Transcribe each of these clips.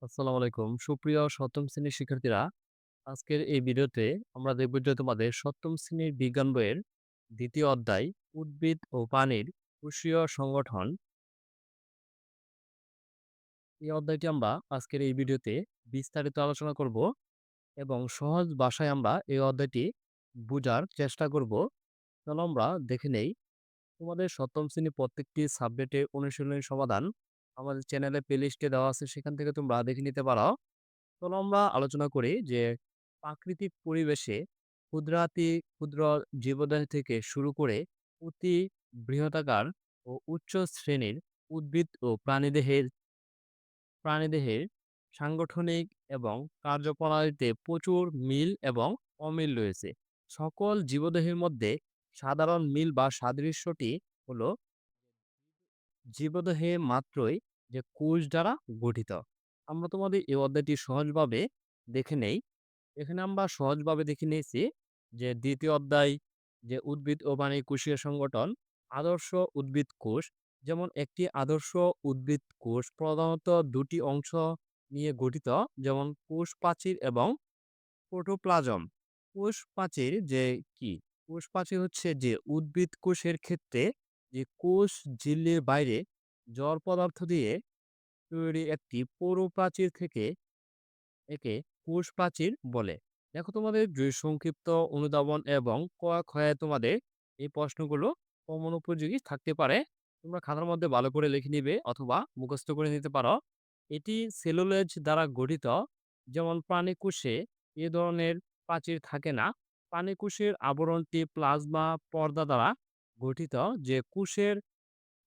আসসালামু আলাইকুম। সুপ্রিয় ৭ম শ্রেণীর শিক্ষার্থীরা, আজকের এই ভিডিওতে আমরা দেখব যে তোমাদের ৭ম শ্রেণীর বিজ্ঞান বইয়ের ২য় অধ্যায় উদ্ভিদ ও প্রাণীর কোষীয় সংগঠন। এই অধ্যায়টি আমরা আজকের এই ভিডিওতে বিস্তারিত আলোচনা করব এবং সহজ ভাষায় আমরা এই অধ্যায়টি বুঝার চেষ্টা করব। চলো আমরা দেখে নেই। তোমাদের ৭ম শ্রেণীর প্রত্যেকটি সাবজেক্টের অনুশীলনী সমাধান আমাদের চ্যানেলে প্লেলিস্টে দেওয়া আছে, সেখান থেকে তোমরা দেখে নিতে পারো। চলো আমরা আলোচনা করি যে প্রাকৃতিক পরিবেশে ক্ষুদ্রাতি ক্ষুদ্র জীবদেহ থেকে শুরু করে অতি বৃহদাকার ও উচ্চ শ্রেণীর উদ্ভিদ ও প্রাণীদেহের সাংগঠনিক এবং কার্যপ্রণালীতে প্রচুর মিল এবং অমিল রয়েছে। সকল জীবদেহের মধ্যে সাধারণ মিল বা সাদৃশ্যটি হলো জীবদেহে মাত্রই যে কোষ দ্বারা গঠিত। আমরা তোমাদের এই অধ্যায়টি সহজভাবে দেখে নেই। এখানে আমরা সহজভাবে দেখে নিয়েছি যে ২য় অধ্যায় যে উদ্ভিদ ও প্রাণীর কোষীয় সংগঠন, আদর্শ উদ্ভিদ কোষ। যেমন একটি আদর্শ উদ্ভিদ কোষ প্রধানত দুটি অংশ নিয়ে গঠিত, যেমন কোষ প্রাচীর এবং প্রোটোপ্লাজম। কোষ প্রাচীর যে কি? কোষ প্রাচীর হচ্ছে যে উদ্ভিদ কোষের ক্ষেত্রে যে কোষ ঝিল্লির বাইরে জড় পদার্থ দিয়ে তৈরি একটি পৌরপ্রাচীর থেকে একে কোষ প্রাচীর বলে। দেখো তোমাদের যে সংক্ষিপ্ত অনুধাবন এবং ক ক্ষয়ে তোমাদের এই প্রশ্নগুলো কমন উপযোগী থাকতে পারে। তোমরা খাতার মধ্যে ভালো করে লিখে নিবে অথবা মুখস্থ করে নিতে পারো। এটি সেলুলোজ দ্বারা গঠিত। যেমন প্রাণী কোষে এ ধরনের প্রাচীর থাকে না। প্রাণী কোষের আবরণটি প্লাজমা পর্দা দ্বারা গঠিত, যে কোষের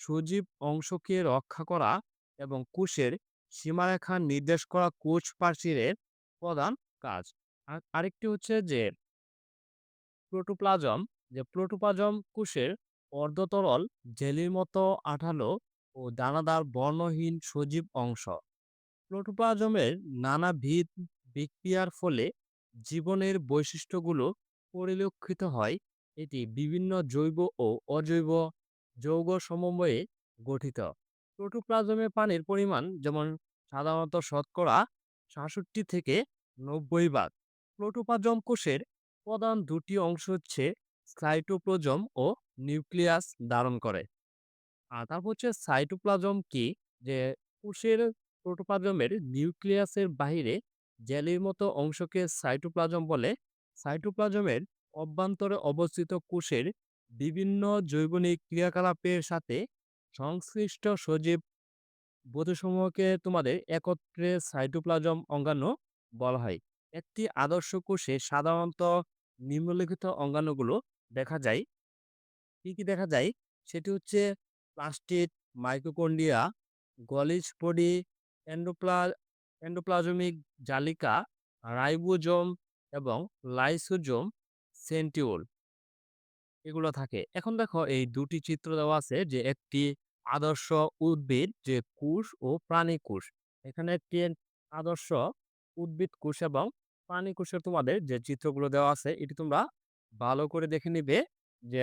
সজীব অংশকে রক্ষা করা এবং কোষের সীমারেখা নির্দেশ করা কোষ প্রাচীরের প্রধান কাজ। আরেকটি হচ্ছে যে প্রোটোপ্লাজম, যে প্রোটোপ্লাজম কোষের অর্ধতরল জেলির মতো আঠালো ও দানাদার বর্ণহীন সজীব অংশ। প্রোটোপ্লাজমের নানাবিধ বিক্রিয়ার ফলে জীবনের বৈশিষ্ট্যগুলো পরিলক্ষিত হয়। এটি বিভিন্ন জৈব ও অজৈব যৌগ সমন্বয়ে গঠিত। প্রোটোপ্লাজমে পানির পরিমাণ যেমন সাধারণত শতকরা ৬৭ থেকে ৯০ ভাগ। প্রোটোপ্লাজম কোষের প্রধান দুটি অংশ হচ্ছে সাইটোপ্লাজম ও নিউক্লিয়াস ধারণ করে। আর তারপর হচ্ছে সাইটোপ্লাজম কি? যে কোষের প্রোটোপ্লাজমের নিউক্লিয়াসের বাহিরে জেলির মতো অংশকে সাইটোপ্লাজম বলে। সাইটোপ্লাজমের অভ্যন্তরে অবস্থিত কোষের বিভিন্ন জৈবনিক ক্রিয়াকলাপের সাথে সংশ্লিষ্ট সজীব বধূসমূহকে তোমাদের একত্রে সাইটোপ্লাজম অঙ্গাণু বলা হয়। একটি আদর্শ কোষে সাধারণত নিম্নলিখিত অঙ্গাণুগুলো দেখা যায়। কি, কি দেখা যায়? সেটি হচ্ছে প্লাস্টিড, মাইটোকন্ড্রিয়া, গলিজ বডি, এন্ডোপ্লা এন্ডোপ্লাজমিক জালিকা, রাইবোজোম এবং লাইসোজোম, সেন্টিওল এগুলো থাকে। এখন দেখো এই দুটি চিত্র দেওয়া আছে, যে একটি আদর্শ উদ্ভিদ যে কোষ ও প্রাণী কোষ। এখানে একটি আদর্শ উদ্ভিদ কোষ এবং প্রাণী কোষের তোমাদের যে চিত্রগুলো দেওয়া আছে, এটি তোমরা ভালো করে দেখে নিবে যে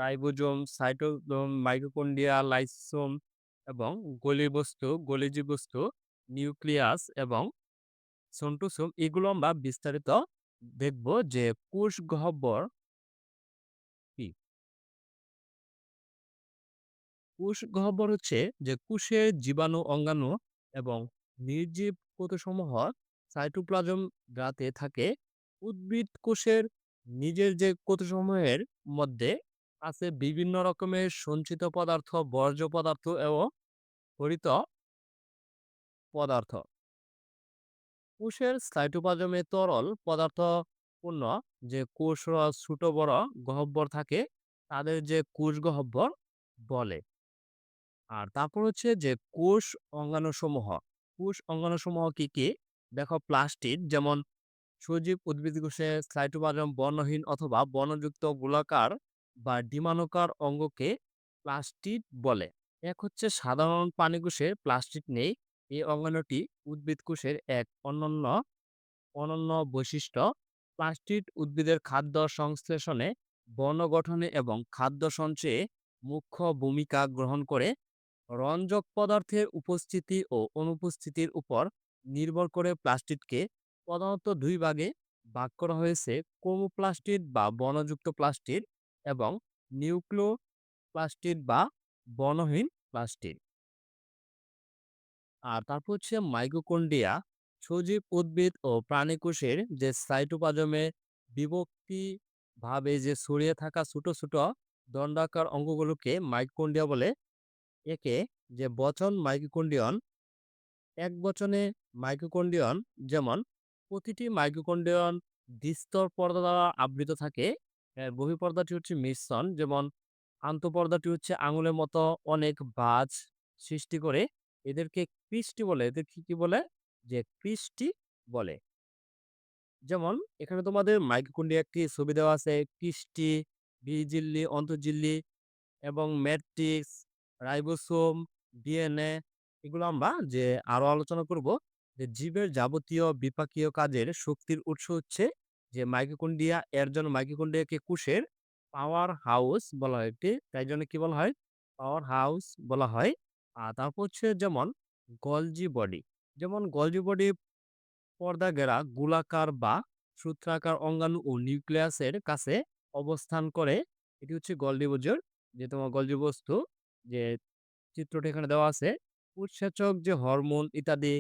রাইবোজোম, সাইটোজোম, মাইটোকন্ড্রিয়া, লাইসোম এবং গলিজি বস্তু, নিউক্লিয়াস এবং সেন্ট্রোসোম, এগুলো আমরা বিস্তারিত দেখব যে কোষ গহ্বর কি। কোষ গহ্বর হচ্ছে যে কোষের জীবাণু, অঙ্গাণু এবং নির্জীব কোষসমূহ সাইটোপ্লাজম গাতে থাকে। উদ্ভিদ কোষের নিজের যে কোষসমূহের মধ্যে আছে বিভিন্ন রকমের সঞ্চিত পদার্থ, বর্জ্য পদার্থ এবং হরিত পদার্থ। কোষের সাইটোপ্লাজমে তরল পদার্থপূর্ণ যে কোষ ছোট বড় গহ্বর থাকে, তাদের যে কোষ গহ্বর বলে। আর তারপর হচ্ছে যে কোষ অঙ্গাণুসমূহ। কোষ অঙ্গাণুসমূহ কি, কি? দেখো প্লাস্টিড, যেমন সজীব উদ্ভিদ কোষে সাইটোপ্লাজম বর্ণহীন অথবা বর্ণযুক্ত গোলাকার বা ডিম্বাণুকার অঙ্গকে প্লাস্টিড বলে। এক হচ্ছে সাধারণ প্রাণী কোষে প্লাস্টিড নেই। এই অঙ্গাণুটি উদ্ভিদ কোষের এক অনন্য অনন্য বৈশিষ্ট্য। প্লাস্টিড উদ্ভিদের খাদ্য সংশ্লেষণে, বর্ণ গঠনে এবং খাদ্য সঞ্চয়ে মুখ্য ভূমিকা গ্রহণ করে। রঞ্জক পদার্থের উপস্থিতি ও অনুপস্থিতির উপর নির্ভর করে প্লাস্টিডকে প্রধানত দুই ভাগে ভাগ করা হয়েছে: ক্রোমোপ্লাস্টিড বা বর্ণযুক্ত প্লাস্টিড এবং নিউক্লিওপ্লাস্টিড বা বর্ণহীন প্লাস্টিড। আর তারপর হচ্ছে মাইটোকন্ড্রিয়া, সজীব উদ্ভিদ ও প্রাণী কোষের যে সাইটোপ্লাজমে বিভক্তি ভাবে যে ছড়িয়ে থাকা ছোট ছোট দণ্ডাকার অঙ্গগুলোকে মাইটোকন্ড্রিয়া বলে। একে যে বচন মাইটোকন্ড্রিয়ন, এক বচনে মাইটোকন্ড্রিয়ন, যেমন প্রতিটি মাইটোকন্ড্রিয়ন দ্বিস্তর পর্দা দ্বারা আবৃত থাকে। এর বহিঃপর্দাটি হচ্ছে মিশ্রণ, যেমন আন্তঃপর্দাটি হচ্ছে আঙুলের মতো অনেক ভাঁজ সৃষ্টি করে। এদেরকে ক্রিস্টি বলে। এদের কি বলে? যে ক্রিস্টি বলে। যেমন এখানে তোমাদের মাইটোকন্ড্রিয়া একটি ছবি দেওয়া আছে। ক্রিস্টি, বিঝিল্লি, অন্তর্ঝিল্লি এবং ম্যাট্রিক্স, রাইবোসোম, ডিএনএ, এগুলো আমরা যে আরো আলোচনা করব। যে জীবের যাবতীয় বিপাকীয় কাজের শক্তির উৎস হচ্ছে যে মাইটোকন্ড্রিয়া। এর জন্য মাইটোকন্ড্রিয়াকে কোষের পাওয়ার হাউস বলা হয়। একটি, তাই জন্য কি বলা হয়? পাওয়ার হাউস বলা হয়। আর তারপর হচ্ছে যেমন গলজি বডি। যেমন গলজি বডি পর্দা ঘেরা গোলাকার বা সূত্রাকার অঙ্গাণু ও নিউক্লিয়াসের কাছে অবস্থান করে। এটি হচ্ছে গলজি বজর, যে তোমার গলজি বস্তু, যে চিত্রটি এখানে দেওয়া আছে। উৎসেচক যে হরমোন ইত্যাদি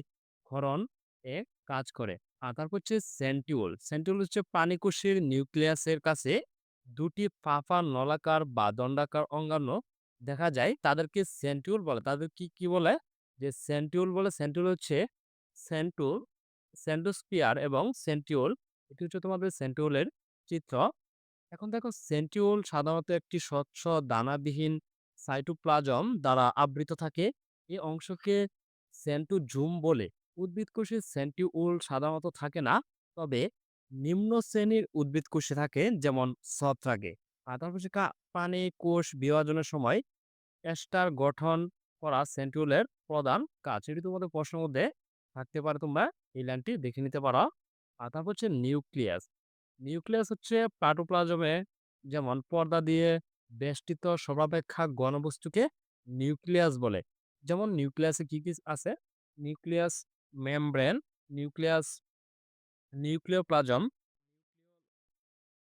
ক্ষরণ এ কাজ করে। আর তারপর হচ্ছে সেন্টিউল। সেন্টিউল হচ্ছে প্রাণীকোষের নিউক্লিয়াসের কাছে দুটি ফাঁপা নলাকার বা দণ্ডাকার অঙ্গাণু দেখা যায়, তাদেরকে সেন্টিউল বলে। তাদের কি বলে? যে সেন্টিউল বলে। সেন্টিউল হচ্ছে সেন্টুল, সেন্টোস্পিয়ার এবং সেন্টিউল। এটি হচ্ছে তোমাদের সেন্টিউলের চিত্র। এখন দেখো, সেন্টিউল সাধারণত একটি স্বচ্ছ দানাবিহীন সাইটোপ্লাজম দ্বারা আবৃত থাকে। এই অংশকে সেন্ট্রোজোম বলে। উদ্ভিদ কোষে সেন্টিউল সাধারণত থাকে না, তবে নিম্ন শ্রেণীর উদ্ভিদ কোষে থাকে, যেমন ছত্রাকে। আর তারপর হচ্ছে প্রাণী কোষ বিভাজনের সময় এস্টার গঠন করা সেন্টিউলের প্রধান কাজ। এটি তোমাদের প্রশ্নের মধ্যে থাকতে পারে, তোমরা এই লাইনটি দেখে নিতে পারো। আর তারপর হচ্ছে নিউক্লিয়াস। নিউক্লিয়াস হচ্ছে প্লাটোপ্লাজমে যেমন পর্দা দিয়ে বেষ্টিত সর্বাপেক্ষা ঘনবস্তুকে নিউক্লিয়াস বলে। যেমন নিউক্লিয়াসে কি আছে? Nucleus membrane, nucleus, nucleoplasm,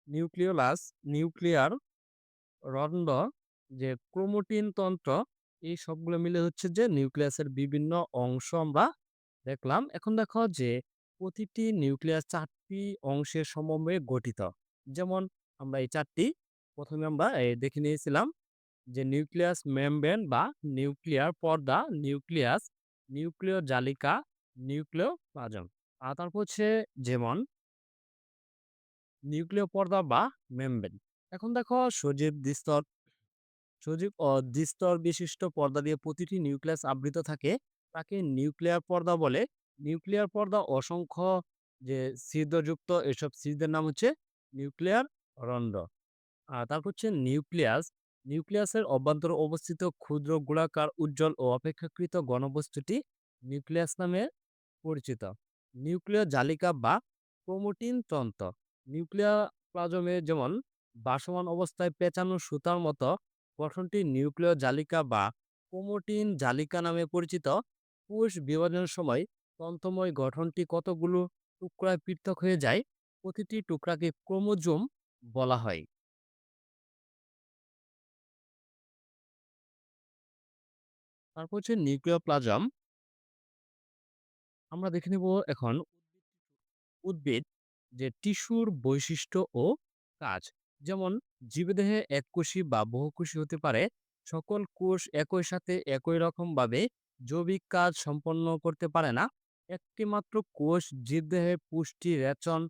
nucleolus, nuclear রন্ধ্র, যে ক্রোমাটিন তন্ত্র, এই সবগুলো মিলে হচ্ছে যে নিউক্লিয়াসের বিভিন্ন অংশ আমরা দেখলাম। এখন দেখো যে প্রতিটি নিউক্লিয়াস ৪টি অংশের সমন্বয়ে গঠিত। যেমন আমরা এই ৪টি প্রথমে আমরা দেখে নিয়েছিলাম, যে নিউক্লিয়াস মেমব্রেন বা নিউক্লিয়ার পর্দা, নিউক্লিয়াস, নিউক্লিয় জালিকা, নিউক্লিওপ্লাজম। আর তারপর হচ্ছে যেমন নিউক্লিয় পর্দা বা মেমব্রেন। এখন দেখো, সজীব ও দ্বিস্তর বিশিষ্ট পর্দা দিয়ে প্রতিটি নিউক্লিয়াস আবৃত থাকে, তাকে নিউক্লিয়ার পর্দা বলে। নিউক্লিয়ার পর্দা অসংখ্য যে ছিদ্রযুক্ত, এসব ছিদ্রের নাম হচ্ছে নিউক্লিয়ার রন্ধ্র। আর তারপর হচ্ছে নিউক্লিয়াস। নিউক্লিয়াসের অভ্যন্তরে অবস্থিত ক্ষুদ্র গোলাকার উজ্জ্বল ও অপেক্ষাকৃত ঘনবস্তুটি নিউক্লিয়াস নামে পরিচিত। নিউক্লিয় জালিকা বা ক্রোমাটিন তন্ত্র। নিউক্লিয়ার প্লাজমে যেমন ভাসমান অবস্থায় পেঁচানো সুতার মতো গঠনটি নিউক্লিয় জালিকা বা ক্রোমাটিন জালিকা নামে পরিচিত। কোষ বিভাজনের সময় তন্ত্রময় গঠনটি কতগুলো টুকরায় পৃথক হয়ে যায়। প্রতিটি টুকরাকে ক্রোমোজোম বলা হয়। তারপর হচ্ছে নিউক্লিওপ্লাজম। আমরা দেখে নেব এখন উদ্ভিদ যে টিস্যুর বৈশিষ্ট্য ও কাজ। যেমন জীবদেহে এককোষী বা বহুকোষী হতে পারে। সকল কোষ একই সাথে একই রকম ভাবে জৈবিক কাজ সম্পন্ন করতে পারে না। একটি মাত্র কোষ জীবদেহে পুষ্টি, রেচন,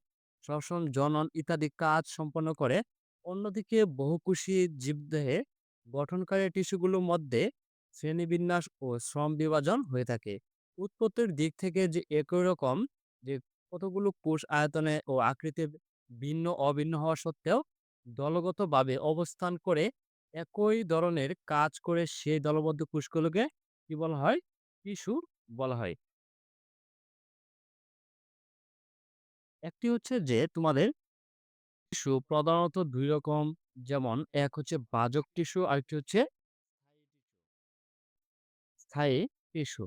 শ্বসন, জনন ইত্যাদি কাজ সম্পন্ন করে। অন্যদিকে বহুকোষী জীবদেহে গঠনকারী টিস্যুগুলোর মধ্যে শ্রেণীবিন্যাস ও শ্রম বিভাজন হয়ে থাকে। উৎপত্তির দিক থেকে যে একই রকম, যে কতগুলো কোষ আয়তনে ও আকৃতিতে ভিন্ন অভিন্ন হওয়া সত্ত্বেও দলগতভাবে অবস্থান করে একই ধরনের কাজ করে, সেই দলবদ্ধ কোষগুলোকে কি বলা হয়? টিস্যু বলা হয়। একটি হচ্ছে যে তোমাদের টিস্যু প্রধানত দুই রকম। যেমন এক হচ্ছে বাজক টিস্যু, আরেকটি হচ্ছে স্থায়ী টিস্যু।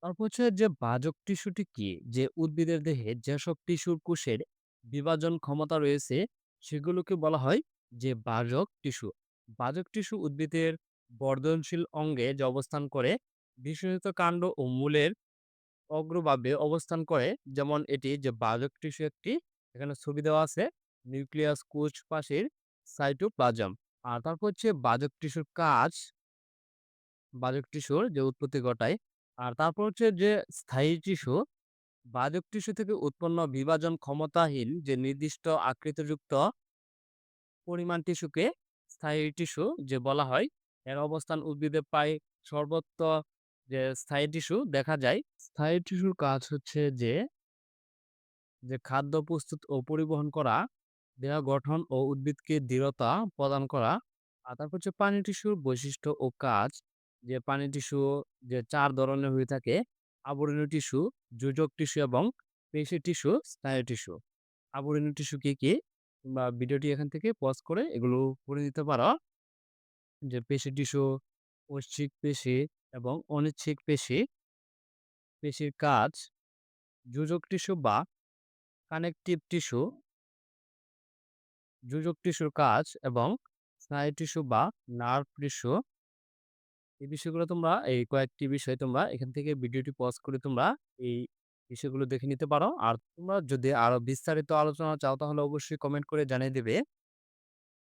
তারপর হচ্ছে যে বাজক টিস্যুটি কি? যে উদ্ভিদের দেহে যেসব টিস্যুর কোষের বিভাজন ক্ষমতা রয়েছে সেগুলোকে বলা হয় যে বাজক টিস্যু। বাজক টিস্যু উদ্ভিদের বর্ধনশীল অঙ্গে যে অবস্থান করে, বিশেষত কাণ্ড ও মূলের অগ্রভাগে অবস্থান করে। যেমন এটি যে বাজক টিস্যু একটি, এখানে ছবি দেওয়া আছে নিউক্লিয়াস কোষ প্রাচীর সাইটোপ্লাজম। আর তারপর হচ্ছে বাজক টিস্যুর কাজ, বাজক টিস্যুর যে উৎপত্তি ঘটায়। আর তারপর হচ্ছে যে স্থায়ী টিস্যু, বাজক টিস্যু থেকে উৎপন্ন বিভাজন ক্ষমতাহীন যে নির্দিষ্ট আকৃতিযুক্ত পরিমাণ টিস্যুকে স্থায়ী টিস্যু যে বলা হয়। এর অবস্থান উদ্ভিদে প্রায় সর্বত্র যে স্থায়ী টিস্যু দেখা যায়। স্থায়ী টিস্যুর কাজ হচ্ছে যে খাদ্য প্রস্তুত ও পরিবহন করা, দেহ গঠন ও উদ্ভিদকে দৃঢ়তা প্রদান করা। আর তারপর হচ্ছে পানি টিস্যুর বৈশিষ্ট্য ও কাজ, যে পানি টিস্যু যে ৪ ধরনের হয়ে থাকে: আবরণীয় টিস্যু, যোজক টিস্যু এবং পেশি টিস্যু, স্নায়ু টিস্যু। আবরণীয় টিস্যু কি, কি? তোমরা ভিডিওটি এখান থেকে পজ করে এগুলো পড়ে নিতে পারো। যে পেশি টিস্যু, ঐচ্ছিক পেশি এবং অনিচ্ছিক পেশি। পেশির কাজ, যোজক টিস্যু বা কানেকটিভ টিস্যু, যোজক টিস্যুর কাজ এবং স্নায়ু টিস্যু বা নার্ভ টিস্যু। এই বিষয়গুলো তোমরা, এই কয়েকটি বিষয় তোমরা এখান থেকে ভিডিওটি পজ করে তোমরা এই বিষয়গুলো দেখে নিতে পারো। আর তোমরা যদি আরো বিস্তারিত আলোচনা চাও তাহলে অবশ্যই কমেন্ট করে জানিয়ে দিবে।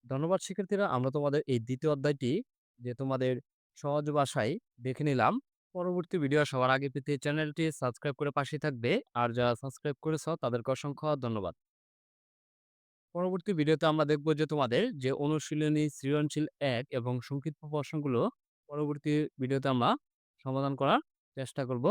ধন্যবাদ শিক্ষার্থীরা। আমরা তোমাদের এই ২য় অধ্যায়টি যে তোমাদের সহজ ভাষায় দেখে নিলাম। পরবর্তী ভিডিও সবার আগে পেতে চ্যানেলটি সাবস্ক্রাইব করে পাশেই থাকবে। আর যারা সাবস্ক্রাইব করেছ তাদেরকে অসংখ্য ধন্যবাদ। পরবর্তী ভিডিওতে আমরা দেখব যে তোমাদের যে অনুশীলনী সৃজনশীল ১ এবং সংক্ষিপ্ত প্রশ্নগুলো পরবর্তী ভিডিওতে আমরা সমাধান করার চেষ্টা করব।